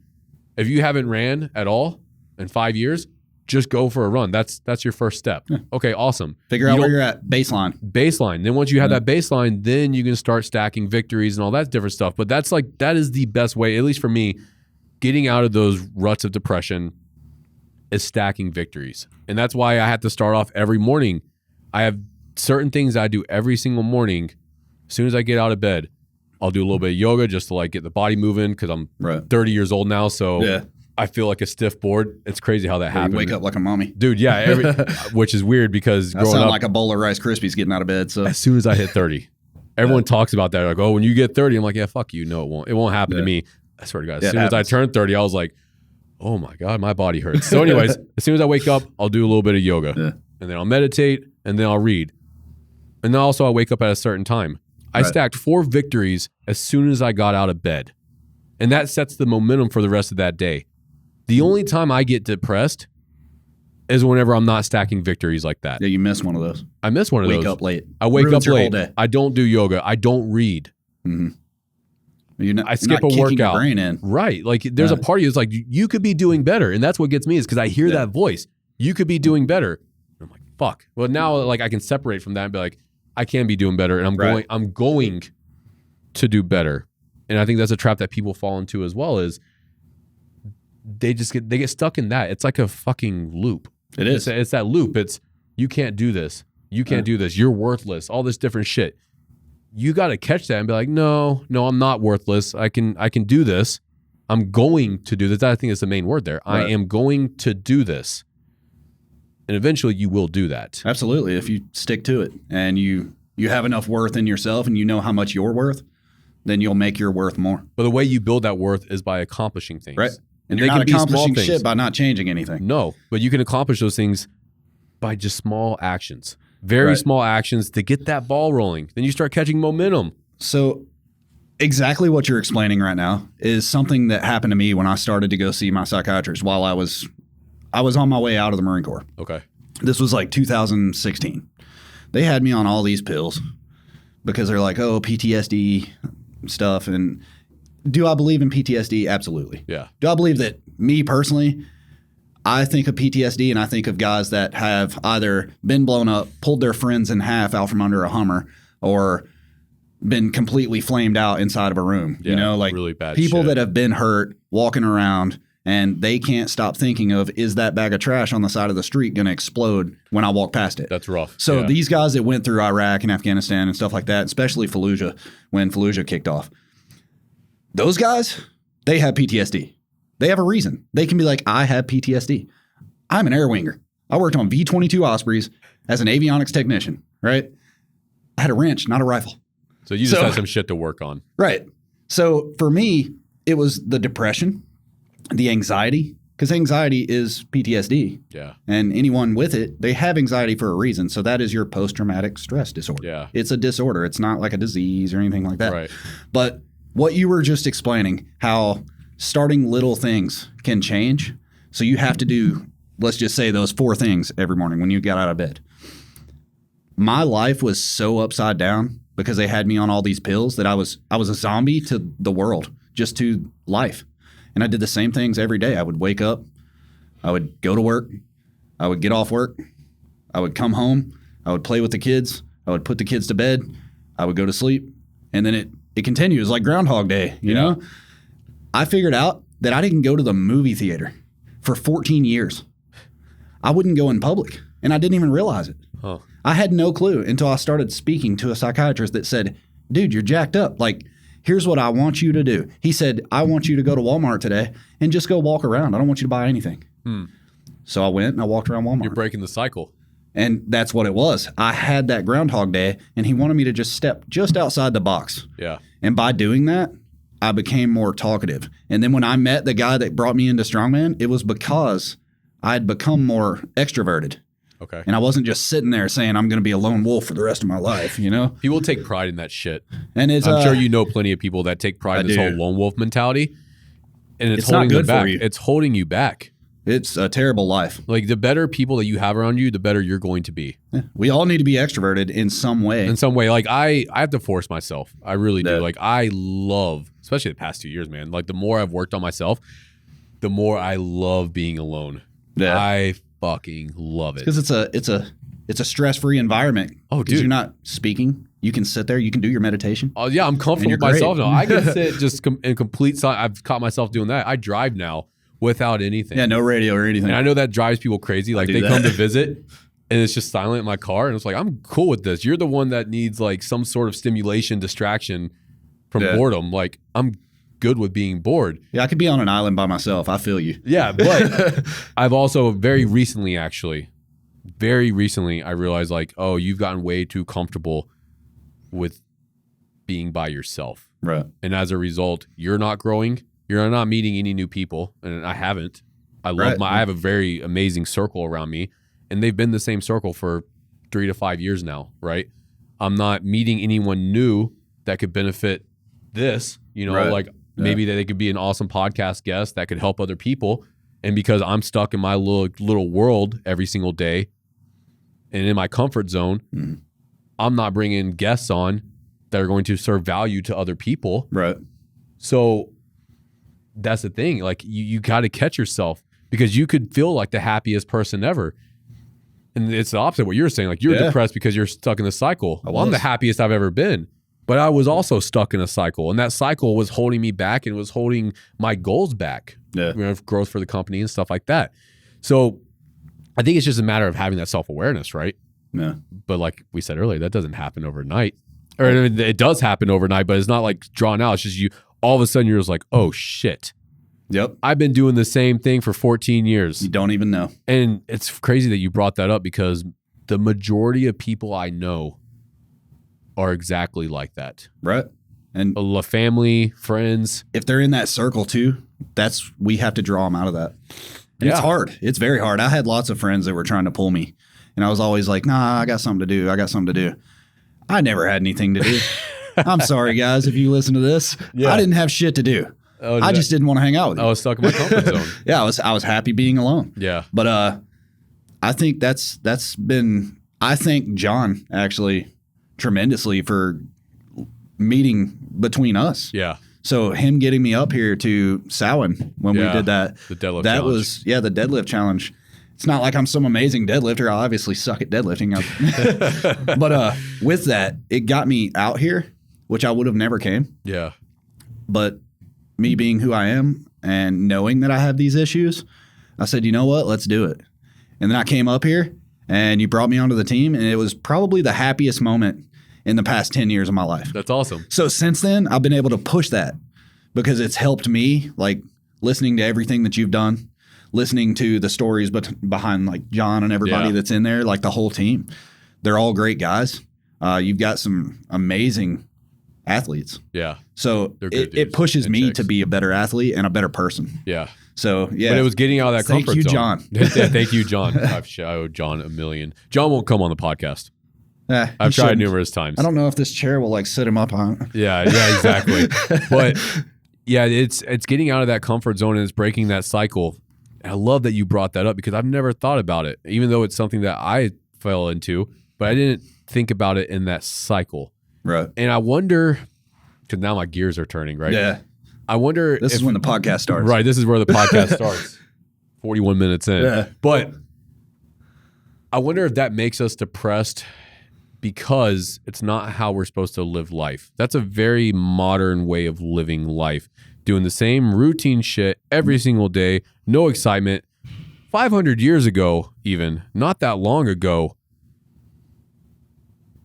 If you haven't ran at all in 5 years, just go for a run. That's your first step. Yeah. Okay, awesome. Figure out where you're at. Baseline. Then once you have that baseline, then you can start stacking victories and all that different stuff. But that is the best way, at least for me, getting out of those ruts of depression is stacking victories. And that's why I have to start off every morning. I have certain things I do every single morning. As soon as I get out of bed, I'll do a little bit of yoga just to like get the body moving because I'm 30 years old now. So I feel like a stiff board. It's crazy how that happens. You wake up like a mommy. Dude, yeah. Which is weird because growing up. I sound like a bowl of Rice Krispies getting out of bed. So as soon as I hit 30, everyone talks about that. Like, oh, when you get 30, I'm like, yeah, fuck you. No, it won't. It won't happen to me. I swear to God. As soon as I turned 30, I was like, oh my God, my body hurts. So anyways, as soon as I wake up, I'll do a little bit of yoga. Yeah. And then I'll meditate and then I'll read. And then also I wake up at a certain time. I stacked 4 victories as soon as I got out of bed. And that sets the momentum for the rest of that day. The only time I get depressed is whenever I'm not stacking victories like that. Yeah, you miss one of those. I miss one of those. Wake up late. I wake up late. I don't do yoga. I don't read. Mm-hmm. I skip a workout. Your brain in. Right. Like there's a part of you that's like, you could be doing better. And that's what gets me is because I hear that voice. You could be doing better. I'm like, fuck. Well, now like I can separate from that and be like, I can be doing better. And I'm going to do better. And I think that's a trap that people fall into as well is they get stuck in that. It's like a fucking loop. It is. It's that loop. It's you can't do this. You can't do this. You're worthless. All this different shit. You got to catch that and be like, no, I'm not worthless. I can do this. I'm going to do this. I think is the main word there. Right. I am going to do this. And eventually you will do that. Absolutely. If you stick to it and you have enough worth in yourself and you know how much you're worth, then you'll make your worth more. But the way you build that worth is by accomplishing things. Right. And you're they not can be small accomplishing things. shit by not changing anything. No, but you can accomplish those things by just small actions. Very small actions to get that ball rolling. Then you start catching momentum. So exactly what you're explaining right now is something that happened to me when I started to go see my psychiatrist while I was on my way out of the Marine Corps. Okay. This was like 2016. They had me on all these pills because they're like, oh, PTSD stuff. And do I believe in PTSD? Absolutely. Yeah. Do I believe that me personally, I think of PTSD and I think of guys that have either been blown up, pulled their friends in half out from under a Hummer, or been completely flamed out inside of a room. Yeah, you know, like really bad people shit. that have been hurt walking around and they can't stop thinking of, is that bag of trash on the side of the street going to explode when I walk past it? That's rough. So Yeah. these guys that went through Iraq and Afghanistan and stuff like that, especially Fallujah, when Fallujah kicked off, those guys, they have PTSD. They have a reason. They can be like, I have PTSD. I'm an air winger. I worked on V-22 Ospreys as an avionics technician, right? I had a wrench, not a rifle. So you just had some shit to work on. Right. So for me, it was the depression, the anxiety, because anxiety is PTSD. Yeah. And anyone with it, they have anxiety for a reason. So that is your post-traumatic stress disorder. Yeah. It's a disorder. It's not like a disease or anything like that. Right. But what you were just explaining, how starting little things can change. So you have to do, let's just say, those 4 things every morning when you got out of bed. My life was so upside down because they had me on all these pills that I was a zombie to the world, just to life. And I did the same things every day. I would wake up, I would go to work, I would get off work, I would come home, I would play with the kids, I would put the kids to bed, I would go to sleep, and then it continues like Groundhog Day, you know? I figured out that I didn't go to the movie theater for 14 years. I wouldn't go in public, and I didn't even realize it. Huh. I had no clue until I started speaking to a psychiatrist that said, dude, you're jacked up. Like, here's what I want you to do. He said, I want you to go to Walmart today and just go walk around. I don't want you to buy anything. So I went and I walked around Walmart. You're breaking the cycle. And that's what it was. I had that Groundhog Day, and he wanted me to just step just outside the box. Yeah. And by doing that, I became more talkative. And then when I met the guy that brought me into Strongman, it was because I had become more extroverted. Okay. And I wasn't just sitting there saying I'm going to be a lone wolf for the rest of my life, you know? People take pride in that shit. And it's I'm sure you know plenty of people that take pride in this do. whole lone wolf mentality. And it's not holding good them back. for you. It's holding you back. It's a terrible life. Like the better people that you have around you, the better you're going to be. We all need to be extroverted in some way. In some way. Like I have to force myself. I really do. Yeah. Like I love, especially the past 2 years, man. Like the more I've worked on myself, the more I love being alone. Yeah. I fucking love it. Because it's a stress-free environment. Oh, dude. Because you're not speaking. You can sit there. You can do your meditation. Oh yeah, I'm comfortable you're with myself great. now. I can sit just in complete silence. I've caught myself doing that. I drive now without anything. Yeah, no radio or anything. And I know that drives people crazy. Like do they that. come to visit and it's just silent in my car. And it's like, I'm cool with this. You're the one that needs like some sort of stimulation, distraction from Yeah. boredom. Like I'm good with being bored. Yeah, I could be on an island by myself. I feel you. Yeah, but I've also very recently, I realized like, oh, you've gotten way too comfortable with being by yourself. Right. And as a result, you're not growing. You're not meeting any new people. And I haven't. I have a very amazing circle around me. And they've been the same circle for 3 to 5 years now, right? I'm not meeting anyone new that could benefit this, you know, Right. like maybe that they could be an awesome podcast guest that could help other people. And because I'm stuck in my little world every single day and in my comfort zone, I'm not bringing guests on that are going to serve value to other people. Right. So that's the thing. Like you got to catch yourself because you could feel like the happiest person ever. And it's the opposite of what you're saying. Like you're depressed because you're stuck in the cycle. Well, I'm the happiest I've ever been. But I was also stuck in a cycle. And that cycle was holding me back and was holding my goals back. Yeah. You know, growth for the company and stuff like that. So I think it's just a matter of having that self-awareness, right? Yeah. But like we said earlier, that doesn't happen overnight. Or it does happen overnight, but it's not like drawn out. It's just you, all of a sudden you're just like, oh shit. Yep. I've been doing the same thing for 14 years. You don't even know. And it's crazy that you brought that up because the majority of people I know are exactly like that. Right. And Family, friends. if they're in that circle too, we have to draw them out of that. And it's hard. It's very hard. I had lots of friends that were trying to pull me. And I was always like, nah, I got something to do. I never had anything to do. I'm sorry, guys, if you listen to this. Yeah. I didn't have shit to do. I just didn't want to hang out with you. I was stuck in my comfort zone. Yeah, I was happy being alone. Yeah. But I think that's been, I thank John actually tremendously for meeting between us. Yeah. So him getting me up here to Samhain when we did that. The deadlift that challenge. was, the deadlift challenge. It's not like I'm some amazing deadlifter. I obviously suck at deadlifting. But with that, it got me out here, which I would have never came. Yeah. But me being who I am and knowing that I have these issues, I said, you know what? Let's do it. And then I came up here and you brought me onto the team, and it was probably the happiest moment in the past 10 years of my life. That's awesome. So since then, I've been able to push that because it's helped me, like listening to everything that you've done, listening to the stories behind like John and everybody that's in there, like the whole team. They're all great guys. You've got some amazing athletes. Yeah. So it pushes me to be a better athlete and a better person. Yeah. So, yeah. But it was getting out of that comfort zone. John. Thank you, John. I owe John $1 million. John won't come on the podcast. I've tried numerous times. I don't know if this chair will like sit him up on it. Yeah, exactly. But yeah, it's getting out of that comfort zone and it's breaking that cycle. And I love that you brought that up because I've never thought about it, even though it's something that I fell into, but I didn't think about it in that cycle. Right. And I wonder, because now my gears are turning, right? Yeah. I wonder This is when the podcast starts. Right, this is where the podcast starts. 41 minutes in. Yeah. But I wonder if that makes us depressed because it's not how we're supposed to live life. That's a very modern way of living life. Doing the same routine shit every single day, no excitement. 500 years ago, even, not that long ago,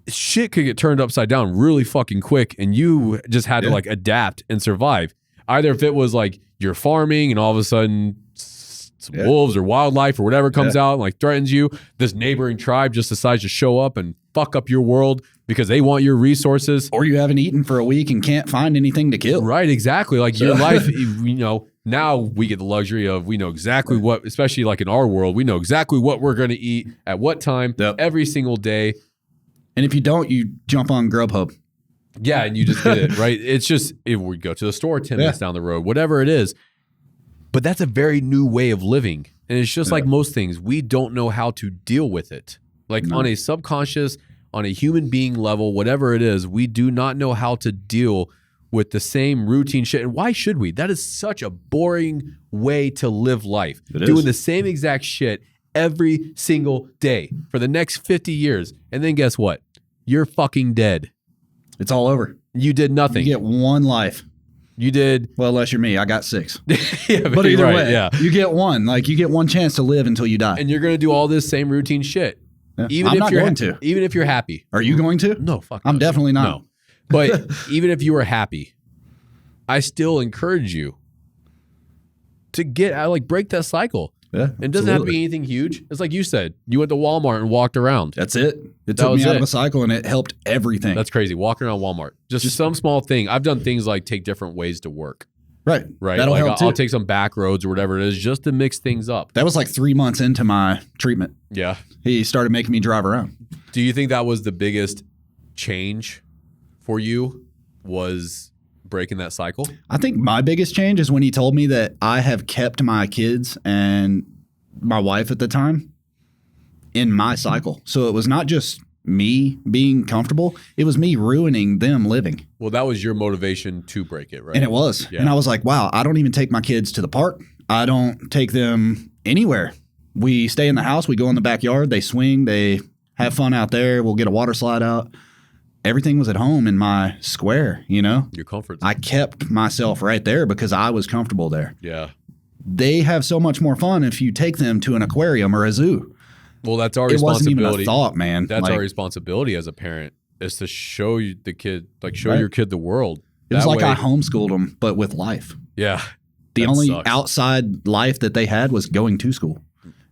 shit could get turned upside down really fucking quick and you just had to like adapt and survive. Either if it was like you're farming and all of a sudden some wolves or wildlife or whatever comes out and like threatens you, this neighboring tribe just decides to show up and fuck up your world because they want your resources. Or you haven't eaten for a week and can't find anything to kill. Right, exactly. Like your life, now we get the luxury of, we know exactly what, especially like in our world, we know exactly what we're going to eat at what time every single day. And if you don't, you jump on Grubhub. Yeah, and you just get it, right? It's just, we go to the store 10 minutes down the road, whatever it is. But that's a very new way of living. And it's just like most things. We don't know how to deal with it. Like on a subconscious, on a human being level, whatever it is, we do not know how to deal with the same routine shit. And why should we? That is such a boring way to live life. Doing the same exact shit every single day for the next 50 years. And then guess what? You're fucking dead. It's all over. You did nothing. You get one life. You did. Well, unless you're me, I got 6. But either way, you get one. Like you get one chance to live until you die. And you're going to do all this same routine shit. Yeah. I'm not going to. Even if you're happy. Are you going to? No, fuck. I'm definitely not. No. But even if you were happy, I still encourage you to break that cycle. Yeah, it doesn't have to be anything huge. It's like you said, you went to Walmart and walked around. That's it. It took me out of a cycle and it helped everything. That's crazy. Walking around Walmart. Just some small thing. I've done things like take different ways to work. Right. That'll help too. I'll take some back roads or whatever it is just to mix things up. That was like 3 months into my treatment. Yeah. He started making me drive around. Do you think that was the biggest change for you, was breaking that cycle? I think my biggest change is when he told me that I have kept my kids and my wife at the time in my cycle. So it was not just me being comfortable, it was me ruining them living. Well, that was your motivation to break it, right? And it was. Yeah. And I was like, wow, I don't even take my kids to the park. I don't take them anywhere. We stay in the house. We go in the backyard. They swing. They have fun out there. We'll get a water slide out. Everything was at home in my square, Your comfort zone. I kept myself right there because I was comfortable there. Yeah. They have so much more fun if you take them to an aquarium or a zoo. Well, that's our responsibility. It wasn't even a thought, man. That's our responsibility as a parent, is to show you the kid, show your kid the world. It was like I homeschooled them, but with life. Yeah. The That only sucks. outside life that they had was going to school.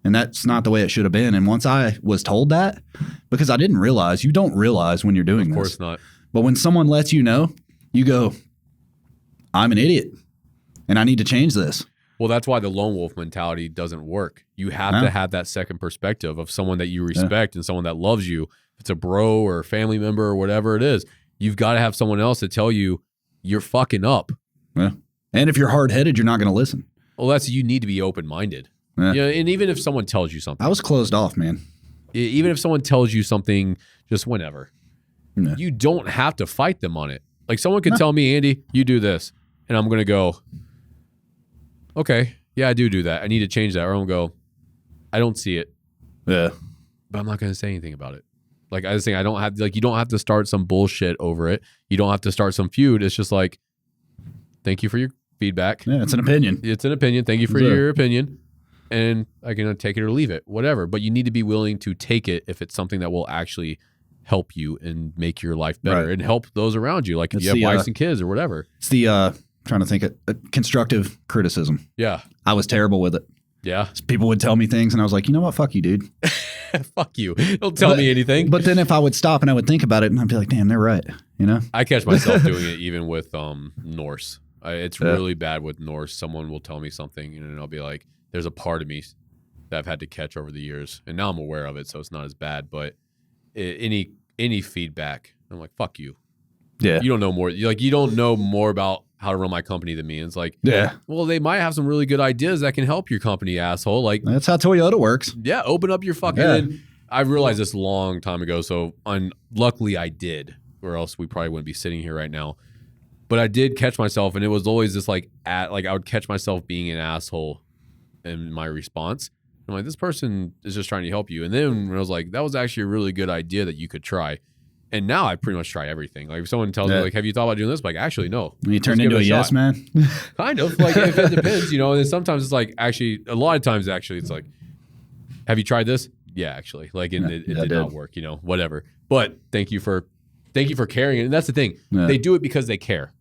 And that's not the way it should have been. And once I was told that, because I didn't realize, you don't realize when you're doing Of this. course not. But when someone lets you know, you go, I'm an idiot and I need to change this. Well, that's why the lone wolf mentality doesn't work. You have No. to have that second perspective of someone that you respect and someone that loves you. If it's a bro or a family member or whatever it is, you've got to have someone else to tell you you're fucking up. Yeah. And if you're hard-headed, you're not going to listen. Well, you need to be open-minded. Yeah. Yeah, and even if someone tells you something, I was closed off, man. even if someone tells you something just whenever, No. you don't have to fight them on it. Like someone could tell me, Andy, you do this. And I'm going to go, okay, yeah, I do that. I need to change that. Or I'm going to go, I don't see it, Yeah. but I'm not going to say anything about it. Like I was saying, I don't have you don't have to start some bullshit over it. You don't have to start some feud. It's just like, thank you for your feedback. Yeah, it's an opinion. It's an opinion. Thank you for Sure. your opinion. And I can take it or leave it, whatever. But you need to be willing to take it if it's something that will actually help you and make your life better Right. and help those around you. Like if It's you have the, wives and kids or whatever. It's the, trying to think of constructive criticism. Yeah. I was terrible with it. Yeah. People would tell me things and I was like, you know what? Fuck you, dude. Fuck you. Don't tell me anything. But then if I would stop and I would think about it and I'd be like, damn, they're right. You know? I catch myself doing it even with Norse. It's Yeah. really bad with Norse. Someone will tell me something and I'll be like, there's a part of me that I've had to catch over the years. And now I'm aware of it, so it's not as bad. But any feedback, I'm like, fuck you. Yeah. You don't know more. You don't know more about how to run my company than me. And it's like, Yeah. well, they might have some really good ideas that can help your company, asshole. Like, That's how Toyota works. yeah, open up your fucking. Yeah. And I realized this a long time ago. So luckily I did, or else we probably wouldn't be sitting here right now. But I did catch myself, and it was always this like I would catch myself being an asshole in my response. I'm like, this person is just trying to help you. And then when I was like, that was actually a really good idea that you could try. And now I pretty much try everything. Like if someone tells me, like, have you thought about doing this? I'm like, actually, no. And you turn Let's give into it a yes shot. man. Kind of. Like if it depends, And then sometimes it's like, actually, a lot of times, actually, it's like, have you tried this? Yeah, actually. Like, and it did not work, whatever. But thank you for caring. And that's the thing. Yeah. They do it because they care.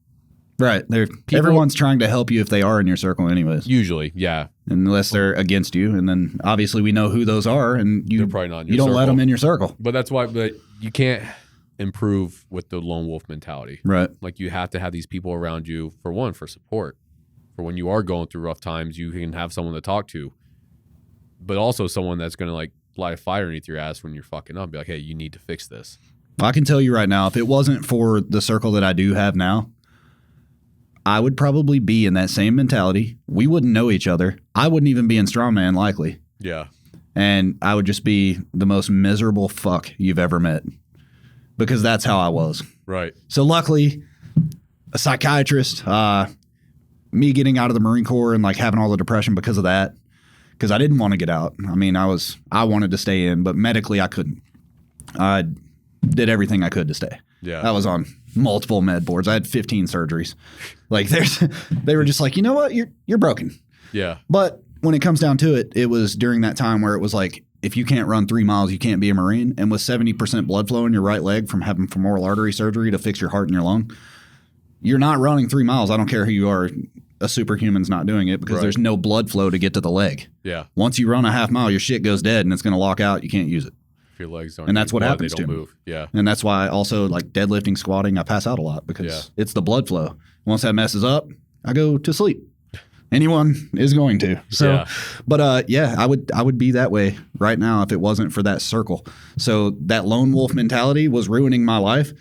Right. Everyone's trying to help you if they are in your circle anyways. Usually, yeah. Unless they're against you. And then obviously we know who those are and They're probably not in your you don't let circle. them in your circle. But that's why, but you can't improve with the lone wolf mentality. Right. Like you have to have these people around you for support. For when you are going through rough times, you can have someone to talk to. But also someone that's going to like light a fire underneath your ass when you're fucking up. Be like, hey, you need to fix this. I can tell you right now, if it wasn't for the circle that I do have now, I would probably be in that same mentality. We wouldn't know each other. I wouldn't even be in Strongman likely. Yeah. And I would just be the most miserable fuck you've ever met. Because that's how I was. Right. So luckily, a psychiatrist, me getting out of the Marine Corps and like having all the depression because of that, because I didn't want to get out. I mean, I wanted to stay in, but medically I couldn't. I did everything I could to stay. Yeah. I was on multiple med boards. I had 15 surgeries. Like they were just like, you know what, you're broken. Yeah. But when it comes down to it, it was during that time where it was like, if you can't run 3 miles, you can't be a Marine. And with 70% blood flow in your right leg from having femoral artery surgery to fix your heart and your lung, you're not running 3 miles. I don't care who you are. A superhuman's not doing it because there's no blood flow to get to the leg. Yeah. Once you run a half mile, your shit goes dead and it's going to lock out. You can't use it. If your legs aren't And that's what blood, happens they don't to me. move. Yeah. And that's why also like deadlifting, squatting, I pass out a lot because it's the blood flow. Once that messes up, I go to sleep. Anyone is going to. So, Yeah. but I would be that way right now if it wasn't for that circle. So that lone wolf mentality was ruining my life.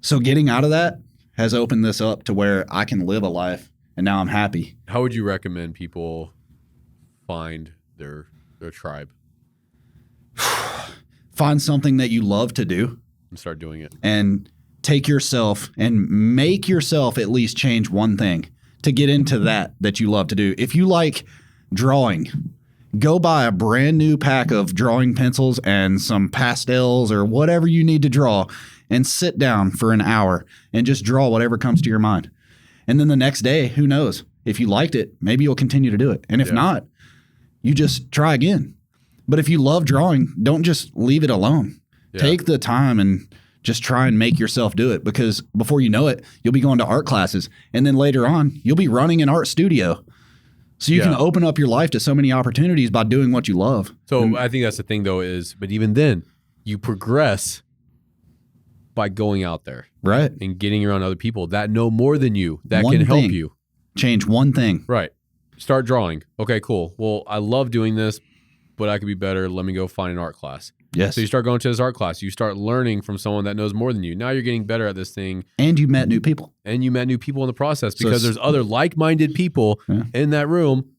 So getting out of that has opened this up to where I can live a life and now I'm happy. How would you recommend people find their tribe Find something that you love to do and start doing it? and take yourself and make yourself at least change one thing to get into that you love to do. If you like drawing, go buy a brand new pack of drawing pencils and some pastels or whatever you need to draw and sit down for an hour and just draw whatever comes to your mind. And then the next day, who knows? If you liked it, maybe you'll continue to do it. And if not, you just try again. But if you love drawing, don't just leave it alone. Yeah. Take the time and just try and make yourself do it, because before you know it, you'll be going to art classes. And then later on, you'll be running an art studio So you can open up your life to so many opportunities by doing what you love. So I think that's the thing, though, but even then, you progress by going out there. Right. And getting around other people that know more than you, that can help you. Change one thing. Right. Start drawing. Okay, cool. Well, I love doing this, but I could be better. Let me go find an art class. Yes. So you start going to this art class. You start learning from someone that knows more than you. Now you're getting better at this thing. And you met new people. And you met new people in the process because there's other like-minded people in that room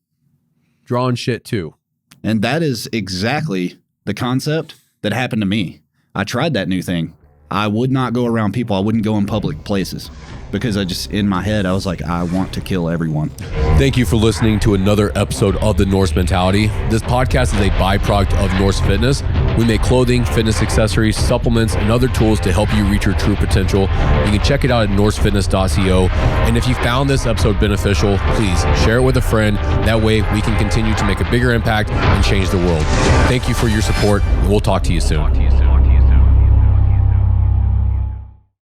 drawing shit too. And that is exactly the concept that happened to me. I tried that new thing. I would not go around people. I wouldn't go in public places because in my head, I was like, I want to kill everyone. Thank you for listening to another episode of the Norse Mentality. This podcast is a byproduct of Norse Fitness. We make clothing, fitness accessories, supplements, and other tools to help you reach your true potential. You can check it out at norsefitness.co. And if you found this episode beneficial, please share it with a friend. That way we can continue to make a bigger impact and change the world. Thank you for your support, and we'll talk to you soon.